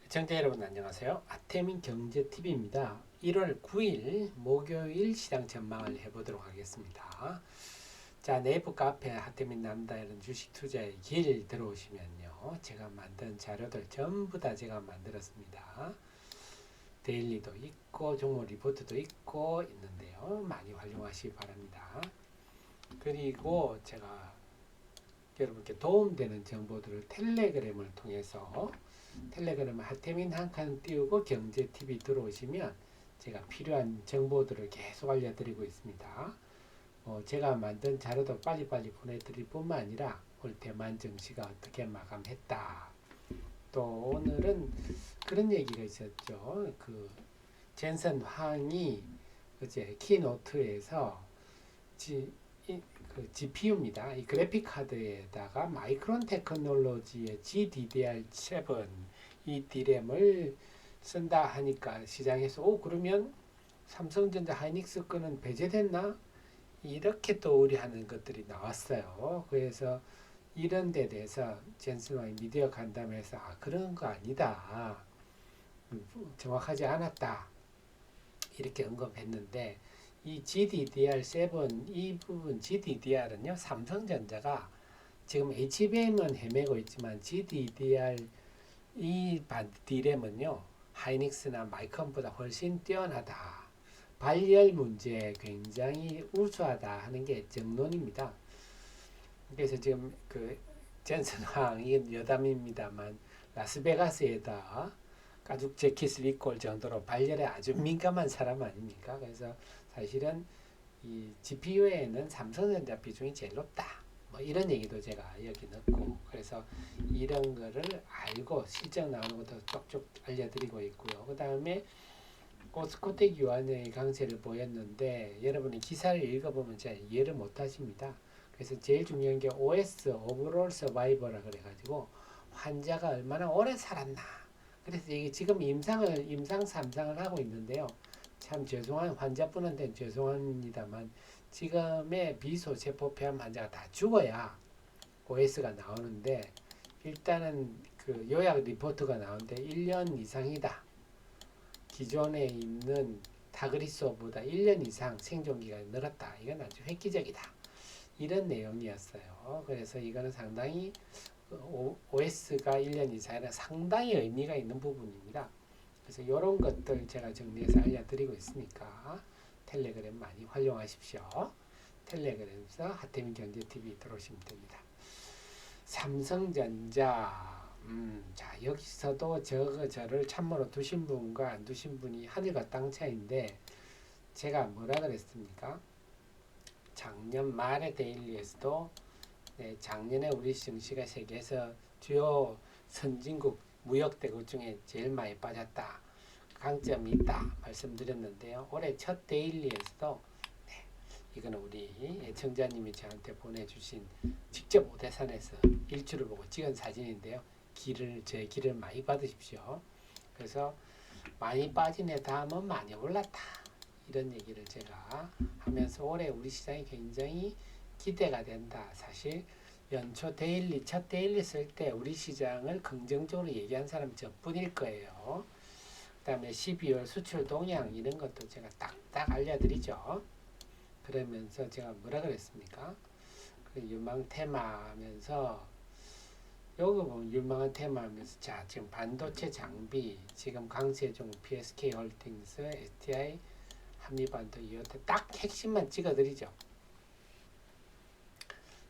시청자 여러분 안녕하세요. 아태민 경제TV입니다. 1월 9일 목요일 시장 전망을 해보도록 하겠습니다. 자, 네이버 카페 아태민 남다른 주식 투자의 길 들어오시면요. 제가 만든 자료들 전부 다 제가 만들었습니다. 데일리도 있고 종목 리포트도 있고 있는데요. 많이 활용하시기 바랍니다. 그리고 제가 여러분께 도움되는 정보들을 텔레그램을 통해서 텔레그램 하태민 한 칸 띄우고 경제TV 들어오시면 제가 필요한 정보들을 계속 알려드리고 있습니다. 제가 만든 자료도 빨리빨리 보내드릴 뿐만 아니라 올 대만 증시가 어떻게 마감했다. 또 오늘은 그런 얘기가 있었죠. 그 젠슨 황이 어제 키노트에서 그 GPU입니다. 이 그래픽 카드에다가 마이크론 테크놀로지의 GDDR7 이 D램을 쓴다 하니까 시장에서 그러면 삼성전자 하이닉스 거는 배제됐나? 이렇게 또 우려하는 것들이 나왔어요. 그래서 이런 데 대해서 젠슨왕이 미디어 간담회에서 그런 거 아니다. 정확하지 않았다. 이렇게 언급했는데 이 GDDR7 이 부분 GDDR은요 삼성전자가 지금 HBM은 헤매고 있지만 GDDR 이 D램은요 하이닉스나 마이크론보다 훨씬 뛰어나다. 발열 문제에 굉장히 우수하다 하는 게 정론입니다. 그래서 지금 그 젠슨 황이 여담입니다만 라스베가스에다 가죽 재킷을 입고 올 정도로 발열에 아주 민감한 사람 아닙니까? 그래서 사실은 이 GPU에는 삼성전자 비중이 제일 높다. 뭐 이런 얘기도 제가 여기 넣고 그래서 이런 거를 알고 실적 나오는 것도 쪽쪽 알려드리고 있고요. 그 다음에 오스코텍 유한의 강세를 보였는데 여러분이 기사를 읽어보면 잘 이해를 못 하십니다. 그래서 제일 중요한 게 OS, 오버롤 서바이버라 그래가지고 환자가 얼마나 오래 살았나. 그래서 이게 지금 임상 3상을 하고 있는데요. 참 죄송한 환자분한테는 죄송합니다만 지금의 비소세포폐암 환자가 다 죽어야 OS가 나오는데 일단은 그 요약 리포트가 나오는데 1년 이상이다. 기존에 있는 타그리소보다 1년 이상 생존기간이 늘었다. 이건 아주 획기적이다. 이런 내용이었어요. 그래서 이거는 상당히 OS가 1년 이상이라 상당히 의미가 있는 부분입니다. 그래서 이런 것들 제가 정리해서 알려드리고 있으니까 텔레그램 많이 활용하십시오. 텔레그램에서 하태민 경제TV 들어오시면 됩니다. 삼성전자 자 여기서도 저를 참모로 두신 분과 안 두신 분이 하늘과 땅 차이인데 제가 뭐라 그랬습니까? 작년 말의 데일리에서도 작년에 우리 증시가 세계에서 주요 선진국 무역대국 중에 제일 많이 빠졌다. 강점이 있다 말씀드렸는데요. 올해 첫 데일리에서도 이거는 우리 애청자님이 저한테 보내주신 직접 오대산에서 일출을 보고 찍은 사진인데요. 제 길을 많이 받으십시오. 그래서 많이 빠진 애 다음은 많이 올랐다. 이런 얘기를 제가 하면서 올해 우리 시장이 굉장히 기대가 된다. 사실 연초 데일리, 첫 데일리 쓸 때 우리 시장을 긍정적으로 얘기한 사람이 저뿐일 거예요. 그 다음에 12월 수출 동향 이런 것도 제가 딱딱 알려드리죠. 그러면서 제가 뭐라 그랬습니까? 그 유망 테마 하면서 요거 보면 유망한 테마 하면서 자 지금 반도체 장비 지금 강세종 PSK 홀딩스 STI 한미반도 이어트 딱 핵심만 찍어드리죠.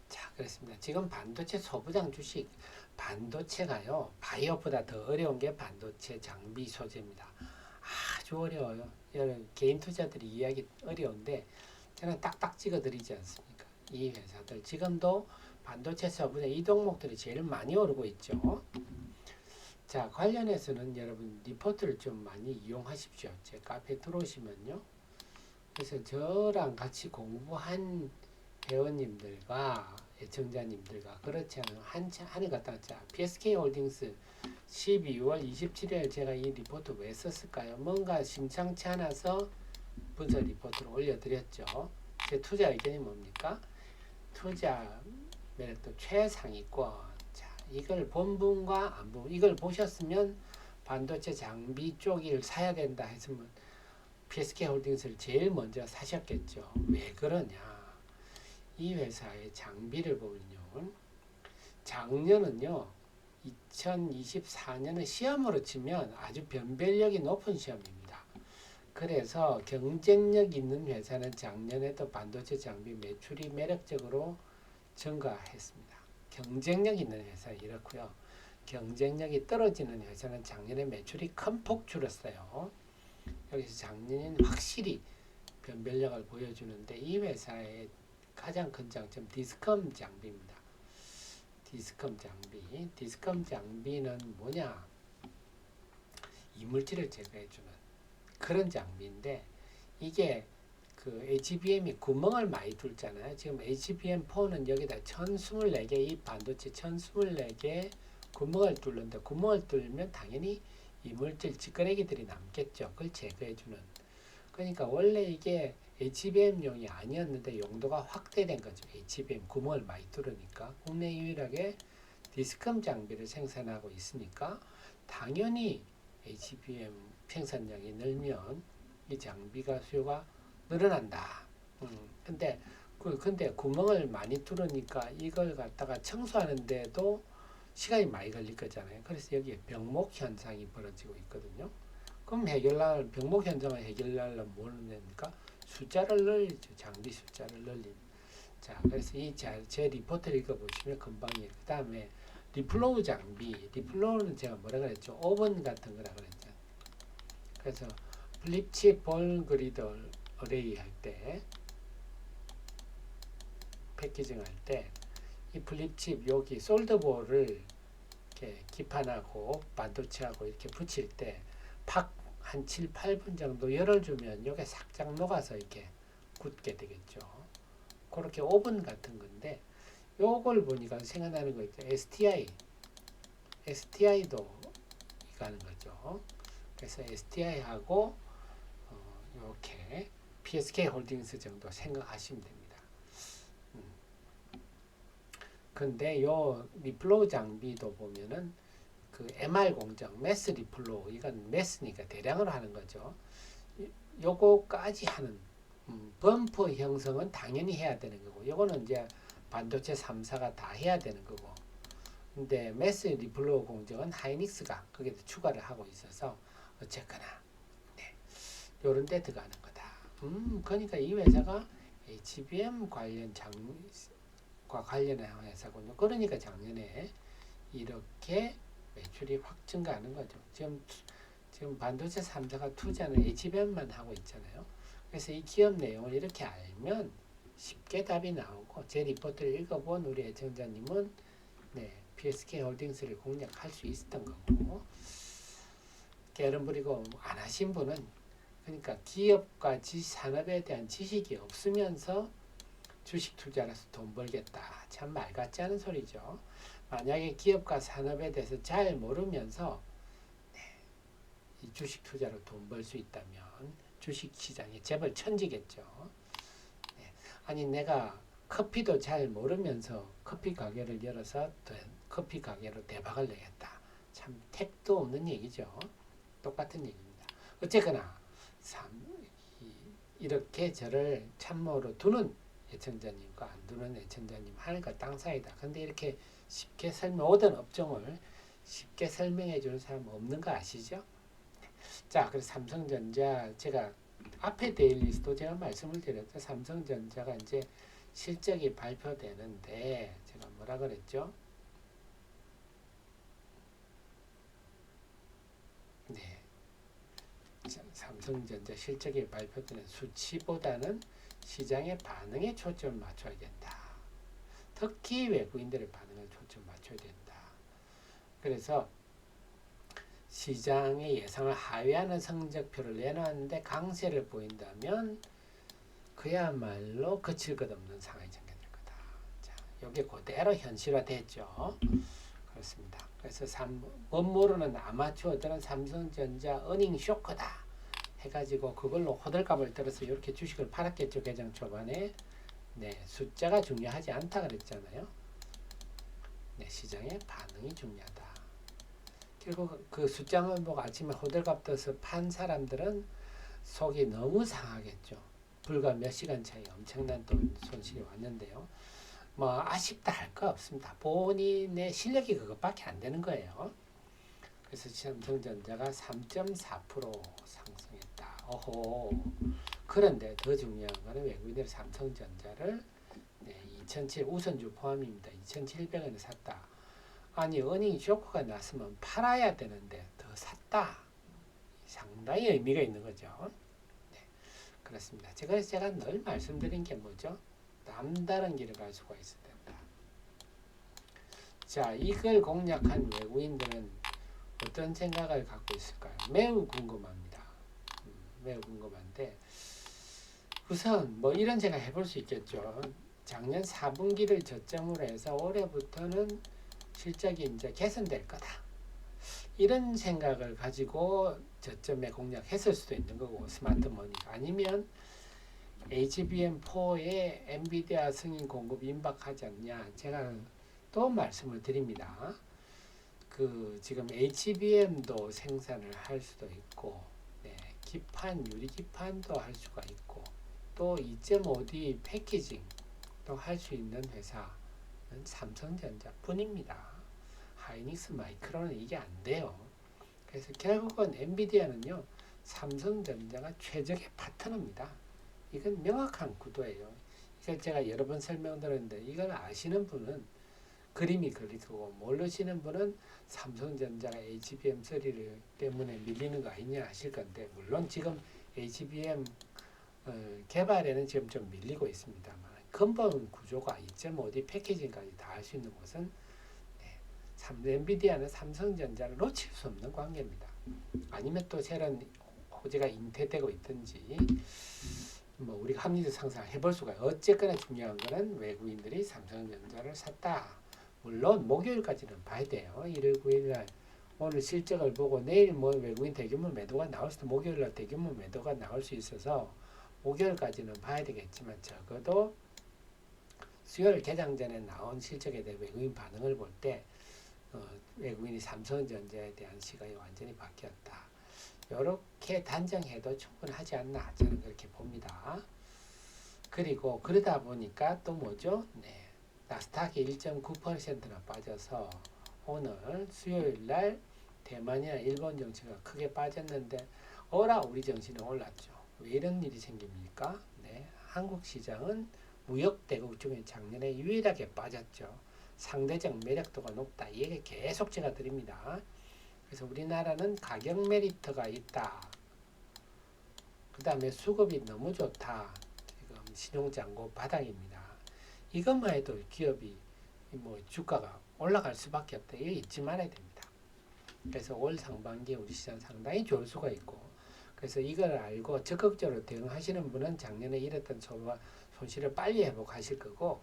자 그렇습니다. 지금 반도체 소부장 주식 반도체가요 바이오보다 더 어려운 게 반도체 장비 소재입니다. 아주 어려워요. 개인 투자들이 이해하기 어려운데 저는 딱딱 찍어드리지 않습니까? 이 회사들 지금도 반도체 소부장 이 종목들이 제일 많이 오르고 있죠. 자 관련해서는 여러분 리포트를 좀 많이 이용하십시오. 제 카페 들어오시면요. 그래서 저랑 같이 공부한 회원님들과 애청자님들과 그렇지 않은 한이 갖다 자 PSK 홀딩스 12월 27일 제가 이 리포트 왜 썼을까요? 뭔가 심상치 않아서 분석 리포트를 올려드렸죠. 제 투자 의견이 뭡니까? 투자 매력도 최상위권. 자, 이걸 본분과 안본 이걸 보셨으면 반도체 장비 쪽을 사야 된다 했으면 PSK홀딩스를 제일 먼저 사셨겠죠. 왜 그러냐? 이 회사의 장비를 보면요. 작년은요. 2024년은 시험으로 치면 아주 변별력이 높은 시험입니다. 그래서 경쟁력 있는 회사는 작년에도 반도체 장비 매출이 매력적으로 증가했습니다. 경쟁력 있는 회사 이렇고요. 경쟁력이 떨어지는 회사는 작년에 매출이 큰 폭 줄었어요. 여기서 작년엔 확실히 변별력을 보여주는데 이 회사의 가장 큰 장점 디스컴 장비입니다. 디스컴 장비는 뭐냐? 이물질을 제거해주는 그런 장비인데 이게 그 HBM이 구멍을 많이 뚫잖아요. 지금 HBM4는 여기다 1024개 이 반도체 1024개 구멍을 뚫는데 구멍을 뚫면 당연히 이물질 찌꺼기들이 남겠죠. 그걸 제거해주는. 그러니까 원래 이게 HBM용이 아니었는데 용도가 확대된 거죠. HBM 구멍을 많이 뚫으니까 국내 유일하게 디스컴 장비를 생산하고 있으니까 당연히 HBM 생산량이 늘면 이 장비가 수요가 늘어난다. 근데 구멍을 많이 뚫으니까 이걸 갖다가 청소하는데도 시간이 많이 걸릴 거잖아요. 그래서 여기에 병목 현상이 벌어지고 있거든요. 그럼 병목 현상을 해결하려면 뭐를 냅니까? 숫자를 늘리죠. 장비 숫자를 늘린. 자, 그래서 제 리포트를 읽어보시면 금방이에요. 그 다음에 리플로우 장비. 리플로우는 제가 뭐라 그랬죠? 오븐 같은 거라 그랬죠. 그래서 플립칩 볼 그리드 어레이 할 때, 패키징 할 때, 이 플립칩 여기 솔더볼을 이렇게 기판하고 반도체하고 이렇게 붙일 때, 한 7, 8분 정도 열을 주면 이게 싹짝 녹아서 이렇게 굳게 되겠죠. 그렇게 오븐 같은 건데, 요걸 보니까 생각나는 거 있죠. STI도 이거 하는 거죠. 그래서 STI하고 이렇게 PSK 홀딩스 정도 생각하시면 됩니다. 근데 요 리플로우 장비도 보면은 그 MR 공정, 매스 리플로우, 이건 매스니까 대량으로 하는 거죠. 요거까지 하는 범퍼 형성은 당연히 해야 되는 거고, 요거는 이제 반도체 3사가 다 해야 되는 거고, 근데 매스 리플로우 공정은 하이닉스가 거기에 추가를 하고 있어서 어쨌거나 네, 요런 데 들어가는 거다. 그러니까 이 회사가 HBM 과 관련한 회사군요. 그러니까 작년에 이렇게 매출이 확 증가하는 거죠. 지금 반도체 3사가 투자는 HBM만 하고 있잖아요. 그래서 이 기업 내용을 이렇게 알면 쉽게 답이 나오고, 제 리포트를 읽어본 우리 애청자님은 네, PSK 홀딩스를 공략할 수 있었던 거고, 게으름 부리고 안 하신 분은, 그러니까 기업과 산업에 대한 지식이 없으면서 주식 투자라서 돈 벌겠다. 참 말 같지 않은 소리죠. 만약에 기업과 산업에 대해서 잘 모르면서 이 주식 투자로 돈 벌 수 있다면 주식 시장이 재벌 천지겠죠. 네. 아니 내가 커피도 잘 모르면서 커피 가게를 열어서 커피 가게로 대박을 내겠다. 참 택도 없는 얘기죠. 똑같은 얘기입니다. 어쨌거나 이렇게 저를 참모로 두는 애청자님과 안 두는 애청자님 하늘과 땅 사이다. 근데 이렇게 쉽게 모든 업종을 쉽게 설명해 주는 사람 없는 거 아시죠? 자, 그래서 삼성전자 제가 앞에 데일리스도 제가 말씀을 드렸죠. 삼성전자가 이제 실적이 발표되는데 제가 뭐라 그랬죠? 네. 삼성전자 실적이 발표되는 수치보다는 시장의 반응에 초점을 맞춰야 된다. 특히 외국인들의 반응을 초점 맞춰야 된다. 그래서 시장의 예상을 하회하는 성적표를 내놨는데 강세를 보인다면 그야말로 거칠 것 없는 상황이 전개될 거다. 자, 이게 그대로 현실화됐죠. 그렇습니다. 그래서 모르는 아마추어들은 삼성전자 어닝 쇼크다 해가지고 그걸로 호들갑을 떨어서 이렇게 주식을 팔았겠죠. 개장 초반에. 네, 숫자가 중요하지 않다 그랬잖아요. 네, 시장의 반응이 중요하다. 결국 그 숫장을 보고 아침에 호들갑 떠서 판 사람들은 속이 너무 상하겠죠. 불과 몇 시간 차이 엄청난 또 손실이 왔는데요. 뭐 아쉽다 할 거 없습니다. 본인의 실력이 그것밖에 안 되는 거예요. 그래서 삼성전자가 3.4% 상승했다. 어호. 그런데 더 중요한 거는 외국인들이 삼성전자를 2007 우선주 포함입니다. 2,700원에 샀다. 아니 어닝 쇼크가 났으면 팔아야 되는데 더 샀다. 상당히 의미가 있는 거죠. 네, 그렇습니다. 제가 늘 말씀드린 게 뭐죠? 남다른 길을 갈 수가 있어야 된다. 자, 이걸 공략한 외국인들은 어떤 생각을 갖고 있을까요? 매우 궁금합니다. 매우 궁금한데 우선 뭐 이런 생각 해볼 수 있겠죠. 작년 4분기를 저점으로 해서 올해부터는 실적이 이제 개선될 거다. 이런 생각을 가지고 저점에 공략했을 수도 있는 거고 스마트머니가 아니면 HBM4에 엔비디아 승인 공급 임박하지 않냐. 제가 또 말씀을 드립니다. 그 지금 HBM도 생산을 할 수도 있고 기판, 유리기판도 할 수가 있고 또 2.5D 패키징도 할 수 있는 회사는 삼성전자 뿐입니다. 하이닉스 마이크론은 이게 안 돼요. 그래서 결국은 엔비디아는요, 삼성전자가 최적의 파트너입니다. 이건 명확한 구도예요. 이걸 제가 여러 번 설명드렸는데 이걸 아시는 분은 그림이 그리고 모르시는 분은 삼성전자가 HBM3를 때문에 밀리는 거 아니냐 하실 건데 물론 지금 HBM 개발에는 지금 좀 밀리고 있습니다만 근본 구조가 2.5D 패키징까지 다 할 수 있는 곳은 엔비디아는 삼성전자를 놓칠 수 없는 관계입니다. 아니면 또 새로운 호재가 잉태되고 있든지 뭐 우리가 합리적 상상을 해볼 수가 있어요. 어쨌거나 중요한 거는 외국인들이 삼성전자를 샀다. 물론 목요일까지는 봐야 돼요. 1월 9일날 오늘 실적을 보고 내일 뭐 외국인 대규모 매도가 나올 수도 목요일날 대규모 매도가 나올 수 있어서 목요일까지는 봐야 되겠지만 적어도 수요일 개장 전에 나온 실적에 대해 외국인 반응을 볼 때 외국인이 삼성전자에 대한 시각이 완전히 바뀌었다. 이렇게 단정해도 충분하지 않나 저는 그렇게 봅니다. 그리고 그러다 보니까 또 뭐죠? 나스닥이 1.9%나 빠져서 오늘 수요일날 대만이나 일본 정시가 크게 빠졌는데 우리 정시는 올랐죠. 왜 이런 일이 생깁니까? 한국 시장은 무역 대국 중에 작년에 유일하게 빠졌죠. 상대적 매력도가 높다. 이게 계속 제가 드립니다. 그래서 우리나라는 가격 메리트가 있다. 그 다음에 수급이 너무 좋다. 지금 신용장고 바닥입니다. 이것만 해도 기업이 주가가 올라갈 수밖에 없다. 이거 잊지 말아야 됩니다. 그래서 올 상반기에 우리 시장 상당히 좋을 수가 있고 그래서 이걸 알고 적극적으로 대응하시는 분은 작년에 잃었던 손실을 빨리 회복하실 거고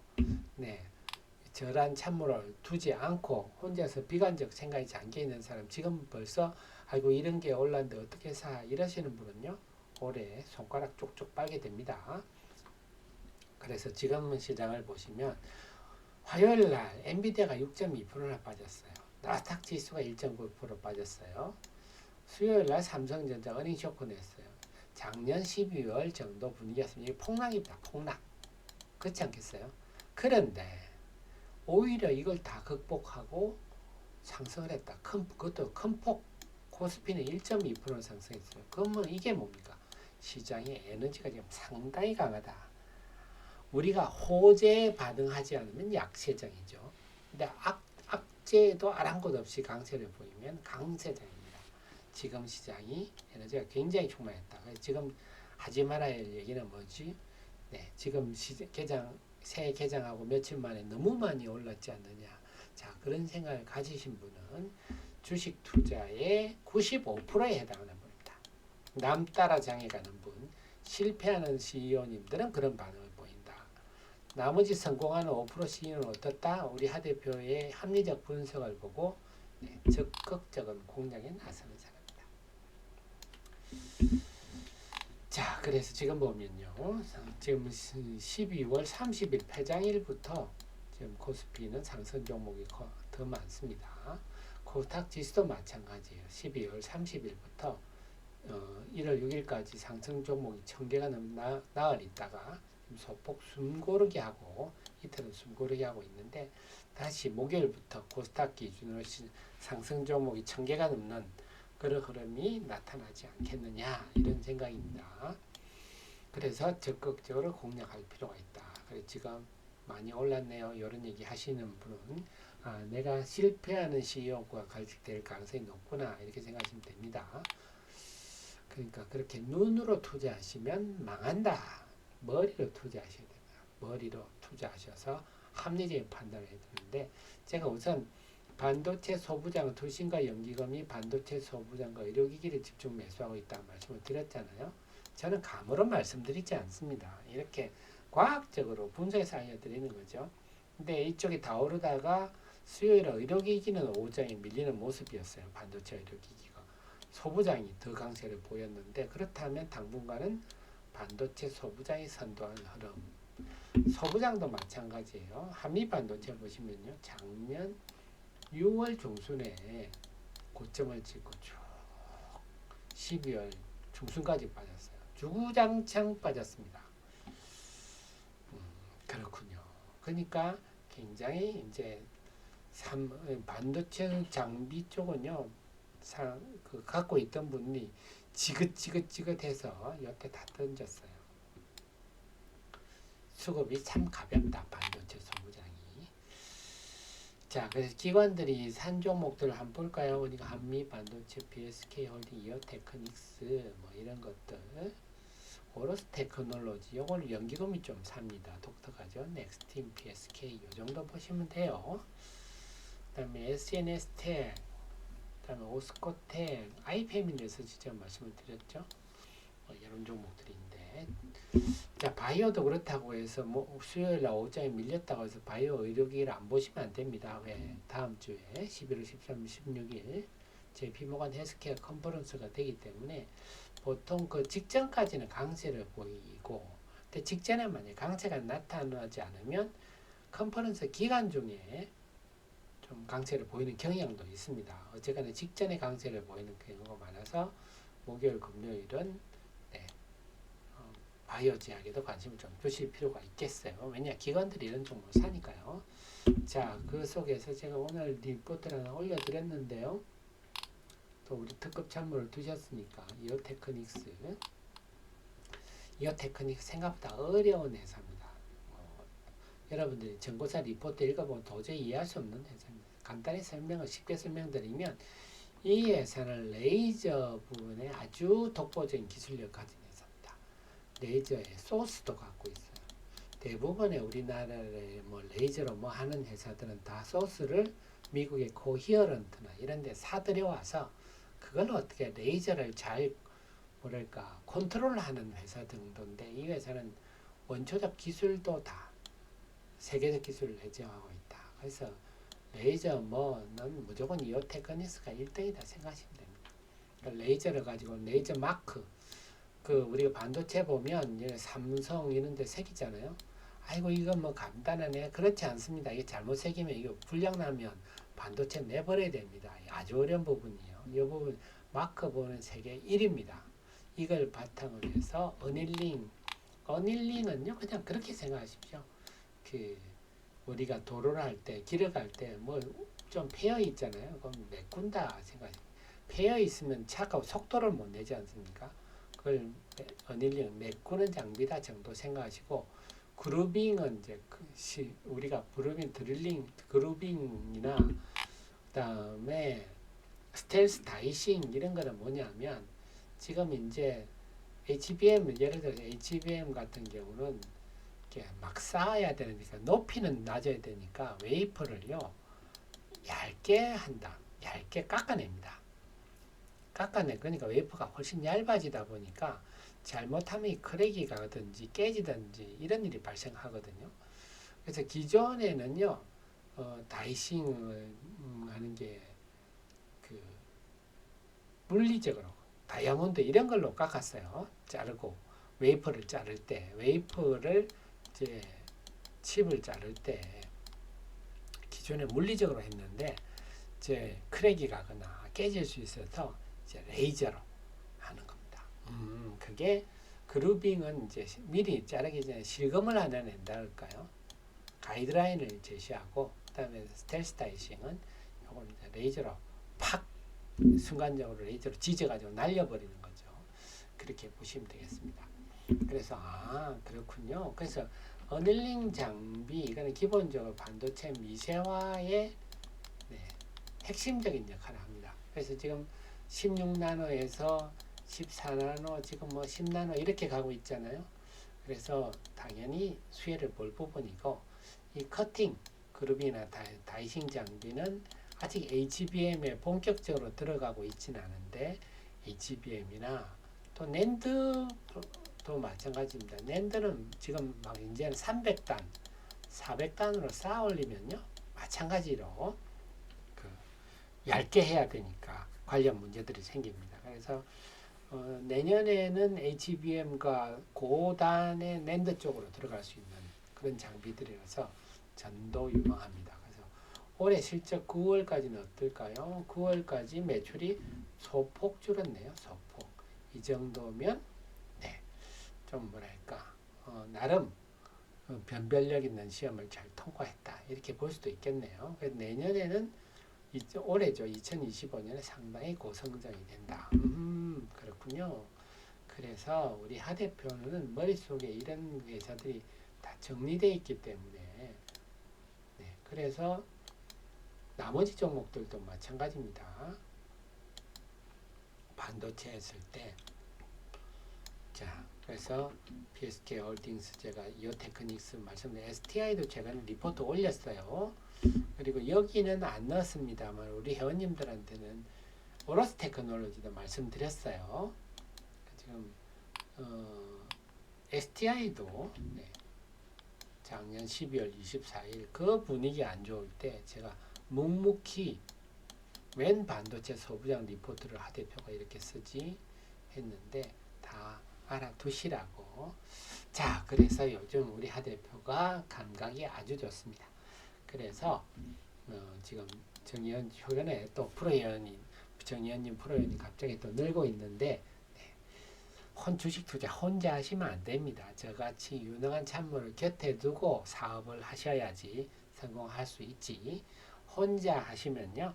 저란 찬물을 두지 않고 혼자서 비관적 생각이 잠겨있는 사람 지금 벌써 아이고 이런 게 올랐는데 어떻게 사 이러시는 분은요 올해 손가락 쪽쪽 빨게 됩니다. 그래서 지금 시장을 보시면 화요일날 엔비디아가 6.2%나 빠졌어요. 나스닥 지수가 1.9% 빠졌어요. 수요일날 삼성전자 어닝 쇼크 냈어요. 작년 12월 정도 분위기였으면 이게 폭락입니다. 폭락. 그렇지 않겠어요? 그런데 오히려 이걸 다 극복하고 상승을 했다. 그것도 큰 폭. 코스피는 1.2% 상승했어요. 그러면 이게 뭡니까? 시장의 에너지가 지금 상당히 강하다. 우리가 호재에 반응하지 않으면 약세장이죠. 근데 악재도 아랑곳 없이 강세를 보이면 강세장입니다. 지금 시장이 에너지가 굉장히 충만했다. 지금 하지 말아야 할 얘기는 뭐지? 지금 새해 개장하고 며칠 만에 너무 많이 올랐지 않느냐. 자, 그런 생각을 가지신 분은 주식 투자의 95%에 해당하는 분입니다. 남 따라 장에 가는 분, 실패하는 CEO님들은 그런 반응을 보인다. 나머지 성공하는 5% CEO는 어떻다? 우리 하 대표의 합리적 분석을 보고 적극적인 공략에 나서는 사람이다. 자, 그래서 지금 보면요. 지금 12월 30일 폐장일부터 지금 코스피는 상승 종목이 더 많습니다. 코스닥 지수도 마찬가지예요. 12월 30일부터 1월 6일까지 상승 종목이 1000개가 넘는 나흘 있다가 소폭 숨고르기 하고 이틀은 숨고르기 하고 있는데 다시 목요일부터 코스닥 기준으로 상승 종목이 1000개가 넘는 그런 흐름이 나타나지 않겠느냐 이런 생각입니다. 그래서 적극적으로 공략할 필요가 있다. 그래서 지금 많이 올랐네요. 이런 얘기 하시는 분은 내가 실패하는 CEO가 될 가능성이 높구나 이렇게 생각하시면 됩니다. 그러니까 그렇게 눈으로 투자하시면 망한다. 머리로 투자하셔야 됩니다. 머리로 투자하셔서 합리적인 판단을 해야 되는데 제가 우선 반도체 소부장 투신과 연기금이 반도체 소부장과 의료기기를 집중 매수하고 있다는 말씀을 드렸잖아요. 저는 감으로 말씀드리지 않습니다. 이렇게 과학적으로 분석해서 알려드리는 거죠. 근데 이쪽이 다 오르다가 수요일에 의료기기는 오후장에 밀리는 모습이었어요. 반도체 의료기기가. 소부장이 더 강세를 보였는데 그렇다면 당분간은 반도체 소부장이 선도하는 흐름. 소부장도 마찬가지예요. 한미반도체 보시면요. 작년 6월 중순에 고점을 찍고 쭉 12월 중순까지 빠졌어요. 주구장창 빠졌습니다. 그렇군요. 그러니까 굉장히 이제 반도체 장비 쪽은요. 갖고 있던 분이 지긋지긋해서 여태 다 던졌어요. 수급이 참 가볍다. 반도체 소부장이. 자, 그래서 기관들이 산 종목들을 한번 볼까요? 그러니까 한미 반도체, BSK 홀딩, 이어테크닉스 뭐 이런 것들. 오로스 테크놀로지 요걸 연기금이 좀 삽니다. 독특하죠. 넥스팀, PSK 요 정도 보시면 돼요. 그 다음에 SNS텍, 그 다음에 오스코텍, 아이페민에서 직접 말씀을 드렸죠. 이런 종목들인데 자 바이오도 그렇다고 해서 뭐 수요일날 오후장에 밀렸다고 해서 바이오 의료기기를 안 보시면 안 됩니다. 왜? 다음 주에 11월 13일, 16일 JP모간 헬스케어 컨퍼런스가 되기 때문에 보통 그 직전까지는 강세를 보이고 근데 직전에 만약 강세가 나타나지 않으면 컨퍼런스 기간 중에 좀 강세를 보이는 경향도 있습니다. 어쨌거나 직전에 강세를 보이는 경우가 많아서 목요일, 금요일은 바이오 제약에도 관심을 좀 두실 필요가 있겠어요. 왜냐 기관들이 이런 종목을 사니까요. 자, 그 속에서 제가 오늘 리포트를 하나 올려드렸는데요. 또 우리 특급 참고를 두셨으니까 이어테크닉스 생각보다 어려운 회사입니다. 여러분들이 전고사 리포트 읽어보면 도저히 이해할 수 없는 회사입니다. 간단히 쉽게 설명드리면 이 회사는 레이저 부분에 아주 독보적인 기술력 가진 회사입니다. 레이저의 소스도 갖고 있어요. 대부분의 우리나라의 뭐 레이저로 뭐 하는 회사들은 다 소스를 미국의 코히어런트나 이런 데 사들여와서 그걸 어떻게 레이저를 잘 뭐랄까 컨트롤하는 회사 정도인데 이 회사는 원초적 기술도 다 세계적 기술을 내재하고 있다. 그래서 레이저 뭐는 무조건 이오테크닉스가 1등이다 생각하시면 됩니다. 그러니까 레이저를 가지고 레이저 마크 그 우리가 반도체 보면 삼성 이런 데 새기잖아요. 아이고 이거 뭐 간단하네. 그렇지 않습니다. 이게 잘못 새기면 이거 불량 나면 반도체 내버려야 됩니다. 아주 어려운 부분이에요. 이 부분 마크 보는 세계 1위입니다. 이걸 바탕으로 해서 어닐링은요 그냥 그렇게 생각하십시오. 그 우리가 도로를 할 때 길을 갈 때 뭐 좀 패여 있잖아요. 그럼 메꾼다 생각하십시오. 패여 있으면 차가 속도를 못 내지 않습니까? 그걸 어닐링 메꾸는 장비다 정도 생각하시고 그루빙은 이제 우리가 드릴링 그루빙이나 그다음에 스텔스 다이싱 이런 거는 뭐냐면 지금 이제 HBM 예를 들어 HBM 같은 경우는 이렇게 막 쌓아야 되니까 높이는 낮아야 되니까 웨이퍼를요 얇게 한다. 얇게 깎아냅니다. 그러니까 웨이퍼가 훨씬 얇아지다 보니까 잘못하면 이 크랙이 가든지 깨지든지 이런 일이 발생하거든요. 그래서 기존에는요 다이싱을 하는 게 그 물리적으로 다이아몬드 이런 걸로 깎았어요. 자르고 웨이퍼를 자를 때 웨이퍼를 이제 칩을 자를 때 기존에 물리적으로 했는데 이제 크랙이 가거나 깨질 수 있어서 이제 레이저로 하는 겁니다. 그게 그루빙은 이제 미리 자르기 전에 실검을 하나 낸다 할까요? 가이드라인을 제시하고 그다음에 스텔스 다이싱은 요걸 이제 레이저로 팍 순간적으로 레이저로 지져가지고 날려버리는 거죠. 그렇게 보시면 되겠습니다. 그래서 그렇군요. 그래서 어닐링 장비 이거는 기본적으로 반도체 미세화의 핵심적인 역할을 합니다. 그래서 지금 16나노에서 14나노 지금 뭐 10나노 이렇게 가고 있잖아요. 그래서 당연히 수혜를 볼 부분이고 이 커팅 그룹이나 다이싱 장비는 아직 HBM에 본격적으로 들어가고 있지는 않은데 HBM이나 또 낸드도 마찬가지입니다. 낸드는 지금 막 이제는 300단, 400단으로 쌓아 올리면요. 마찬가지로 얇게 해야 되니까 관련 문제들이 생깁니다. 그래서 내년에는 HBM과 고단의 낸드 쪽으로 들어갈 수 있는 그런 장비들이라서 전도 유망합니다. 그래서 올해 실적 9월까지는 어떨까요? 9월까지 매출이 소폭 줄었네요. 소폭. 이 정도면 좀 뭐랄까 나름 변별력 있는 시험을 잘 통과했다. 이렇게 볼 수도 있겠네요. 그래서 내년에는 올해죠. 2025년에 상당히 고성장이 된다. 그렇군요. 그래서 우리 하 대표는 머릿속에 이런 회사들이 다 정리되어 있기 때문에 그래서 나머지 종목들도 마찬가지입니다. 반도체 했을 때 그래서 PSK 홀딩스 제가 이오테크닉스 말씀드린 STI도 제가 리포트 올렸어요. 그리고 여기는 안 넣었습니다만 우리 회원님들한테는 오로스 테크놀로지도 말씀드렸어요. 지금 STI도 작년 12월 24일 그 분위기 안 좋을 때 제가 묵묵히 웬 반도체 소부장 리포트를 하 대표가 이렇게 쓰지 했는데 다 알아두시라고. 자, 그래서 요즘 우리 하 대표가 감각이 아주 좋습니다. 그래서 지금 정의원 효연에 또 프로회원이 정의원님 프로회원이 갑자기 또 늘고 있는데 주식 투자 혼자 하시면 안 됩니다. 저같이 유능한 참모를 곁에 두고 사업을 하셔야지 성공할 수 있지. 혼자 하시면요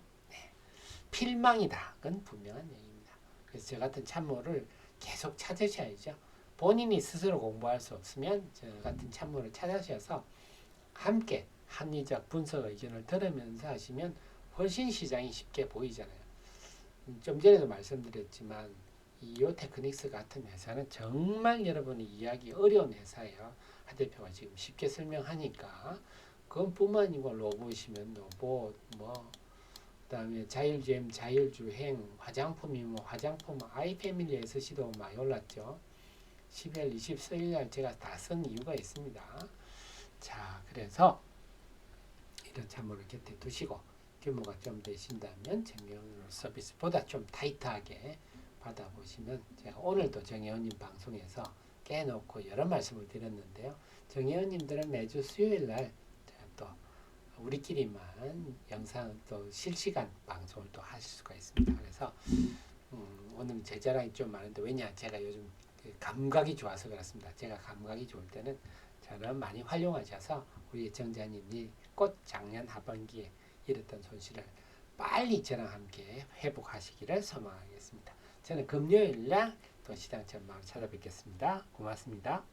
필망이다. 그건 분명한 얘기입니다. 그래서 저 같은 참모를 계속 찾으셔야죠. 본인이 스스로 공부할 수 없으면 저 같은 참모를 찾으셔서 함께 합리적 분석 의견을 들으면서 하시면 훨씬 시장이 쉽게 보이잖아요. 좀 전에도 말씀드렸지만 이오테크닉스 같은 회사는 정말 여러분이 이해하기 어려운 회사예요. 하 대표가 지금 쉽게 설명하니까 그건 뿐만 아니고 로봇이면 로봇 그다음에 자율주행, 자율주행, 화장품이면 화장품 아이패밀리에서 시도 많이 올랐죠. 12월 24일 날 제가 다 쓴 이유가 있습니다. 자, 그래서 이런 참모를 곁에 두시고 규모가 좀 되신다면 정의원 서비스보다 좀 타이트하게 받아보시면 제가 오늘도 정의원님 방송에서 깨놓고 여러 말씀을 드렸는데요. 정의원님들은 매주 수요일 날 또 우리끼리만 영상 또 실시간 방송을 또 하실 수가 있습니다. 그래서 오늘 제 자랑이 좀 많은데 왜냐 제가 요즘 감각이 좋아서 그렇습니다. 제가 감각이 좋을 때는 저는 많이 활용하셔서 우리 애청자님이 꼭 작년 하반기에 잃었던 손실을 빨리 저랑 함께 회복하시기를 소망하겠습니다. 저는 금요일 날 또 시장 전망을 찾아뵙겠습니다. 고맙습니다.